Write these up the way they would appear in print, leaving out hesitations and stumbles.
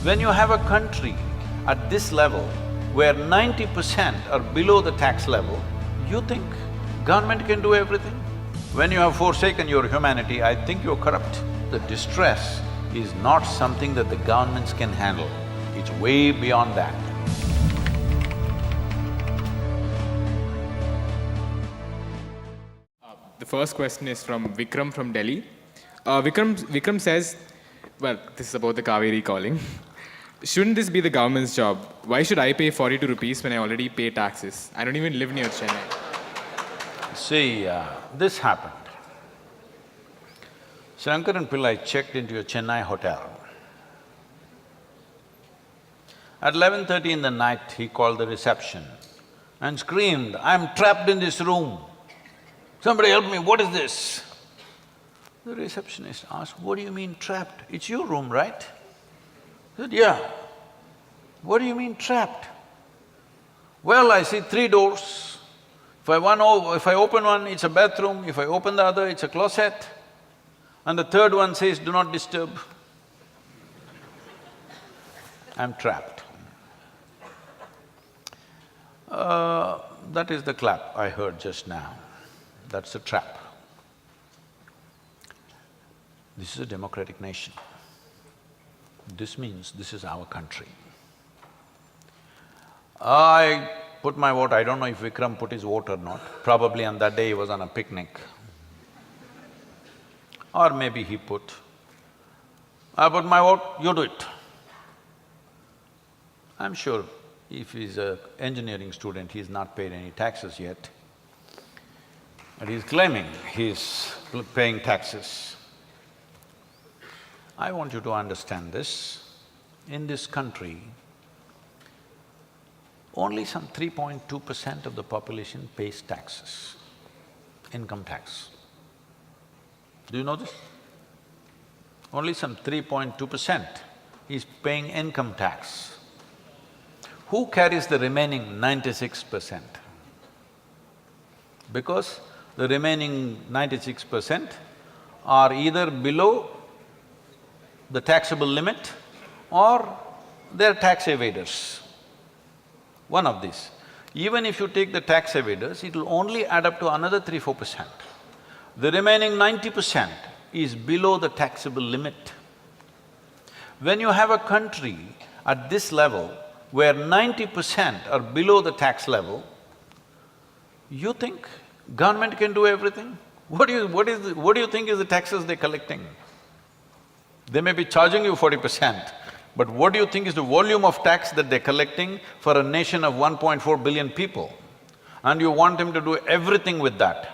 When you have a country at this level where 90% are below the tax level, you think government can do everything? When you have forsaken your humanity, I think you're corrupt. The distress is not something that the governments can handle, it's way beyond that. The first question is from Vikram from Delhi. Vikram says, well, this is about the Cauvery calling. Shouldn't this be the government's job? Why should I pay 42 rupees when I already pay taxes? I don't even live near Chennai. See, this happened. Shankaran Pillai checked into a Chennai hotel. At 11:30 in the night, he called the reception and screamed, "I'm trapped in this room. Somebody help me, what is this?" The receptionist asked, "What do you mean trapped? It's your room, right?" He said, "Yeah." "What do you mean trapped?" "Well, I see 3 doors. If I open one, it's a bathroom, if I open the other, it's a closet, and the third one says, 'Do not disturb.' I'm trapped." That is the clap I heard just now. That's a trap. This is a democratic nation. This means this is our country. I put my vote, I don't know if Vikram put his vote or not. Probably on that day he was on a picnic. Or maybe he put. I put my vote, you do it. I'm sure if he's an engineering student, he's not paid any taxes yet. And he's claiming he's paying taxes. I want you to understand this. In this country, only some 3.2% of the population pays taxes, income tax. Do you know this? Only some 3.2% is paying income tax. Who carries the remaining 96%? Because the remaining 96% are either below the taxable limit or they're tax evaders. One of these. Even if you take the tax evaders, it'll only add up to another 3–4%. The remaining 90% is below the taxable limit. When you have a country at this level where 90% are below the tax level, you think government can do everything? What do you think is the taxes they're collecting? They may be charging you 40%, but what do you think is the volume of tax that they're collecting for a nation of 1.4 billion people? And you want them to do everything with that.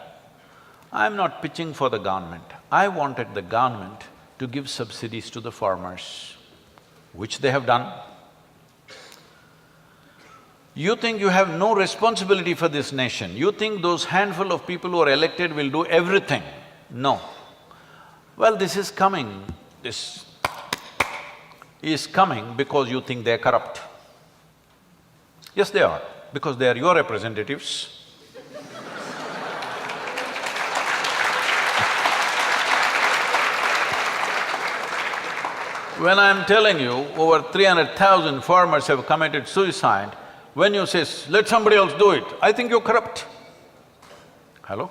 I'm not pitching for the government. I wanted the government to give subsidies to the farmers, which they have done. You think you have no responsibility for this nation, you think those handful of people who are elected will do everything. No. Well, this is coming because you think they're corrupt. Yes, they are, because they are your representatives. When I'm telling you over 300,000 farmers have committed suicide, when you say, "Let somebody else do it," I think you're corrupt. Hello?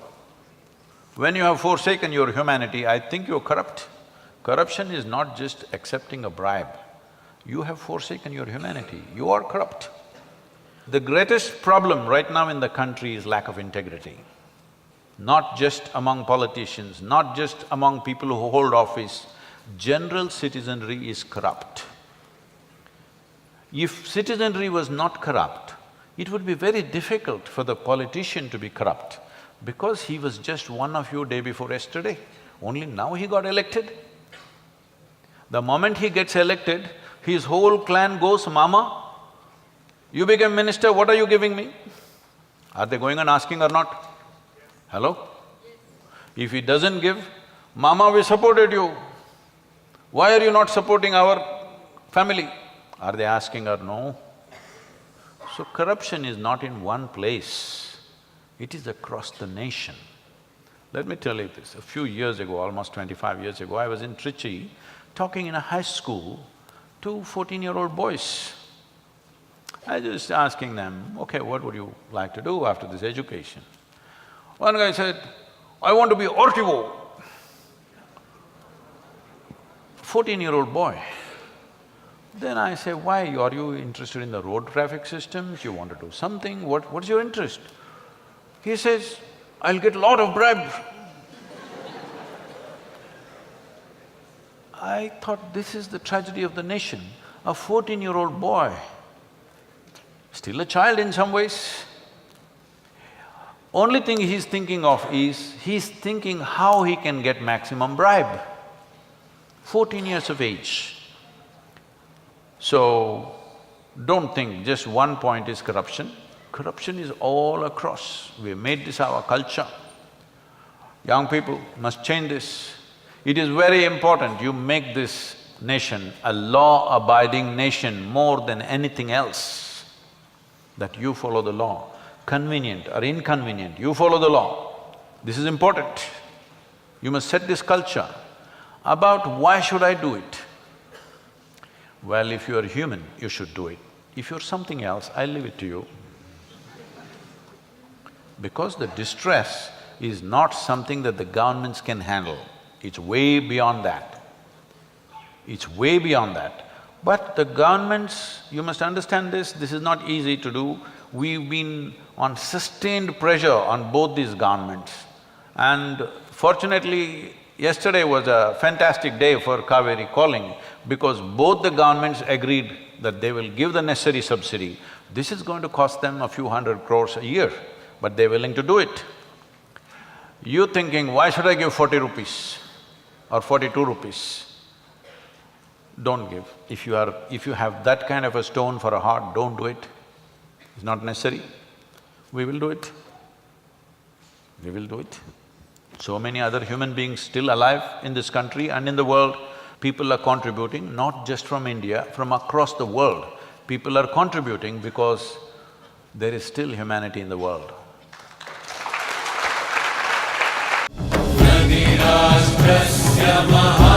When you have forsaken your humanity, I think you're corrupt. Corruption is not just accepting a bribe. You have forsaken your humanity, you are corrupt. The greatest problem right now in the country is lack of integrity. Not just among politicians, not just among people who hold office, general citizenry is corrupt. If citizenry was not corrupt, it would be very difficult for the politician to be corrupt because he was just one of you day before yesterday. Only now he got elected. The moment he gets elected, his whole clan goes, "Mama, you became minister, what are you giving me?" Are they going and asking or not? Hello? If he doesn't give, "Mama, we supported you. Why are you not supporting our family?" Are they asking or no? So corruption is not in one place, it is across the nation. Let me tell you this, a few years ago, almost 25 years ago, I was in Trichy talking in a high school two 14-year-old boys. I just asking them, okay, what would you like to do after this education? One guy said, I want to be RTO. 14-year-old boy. Then I say, why? Are you interested in the road traffic systems? You want to do something? What's your interest? He says, I'll get a lot of bribe. I thought this is the tragedy of the nation. A 14-year-old boy, still a child in some ways. Only thing he's thinking of is, he's thinking how he can get maximum bribe. 14 years of age. So, don't think just one point is corruption. Corruption is all across. We've made this our culture. Young people must change this. It is very important you make this nation a law-abiding nation more than anything else, that you follow the law. Convenient or inconvenient, you follow the law. This is important. You must set this culture. About why should I do it? Well, if you are human, you should do it. If you're something else, I leave it to you. Because the distress is not something that the governments can handle. It's way beyond that. It's way beyond that. But the governments, you must understand this is not easy to do. We've been on sustained pressure on both these governments. And fortunately, yesterday was a fantastic day for Cauvery calling because both the governments agreed that they will give the necessary subsidy. This is going to cost them a few 100 crores a year, but they're willing to do it. You thinking, why should I give 40 rupees or 42 rupees? Don't give. If you have that kind of a stone for a heart, don't do it. It's not necessary. We will do it. We will do it. So many other human beings still alive in this country and in the world. People are contributing, not just from India, from across the world. People are contributing because there is still humanity in the world. Nadi Rashtrasya Maha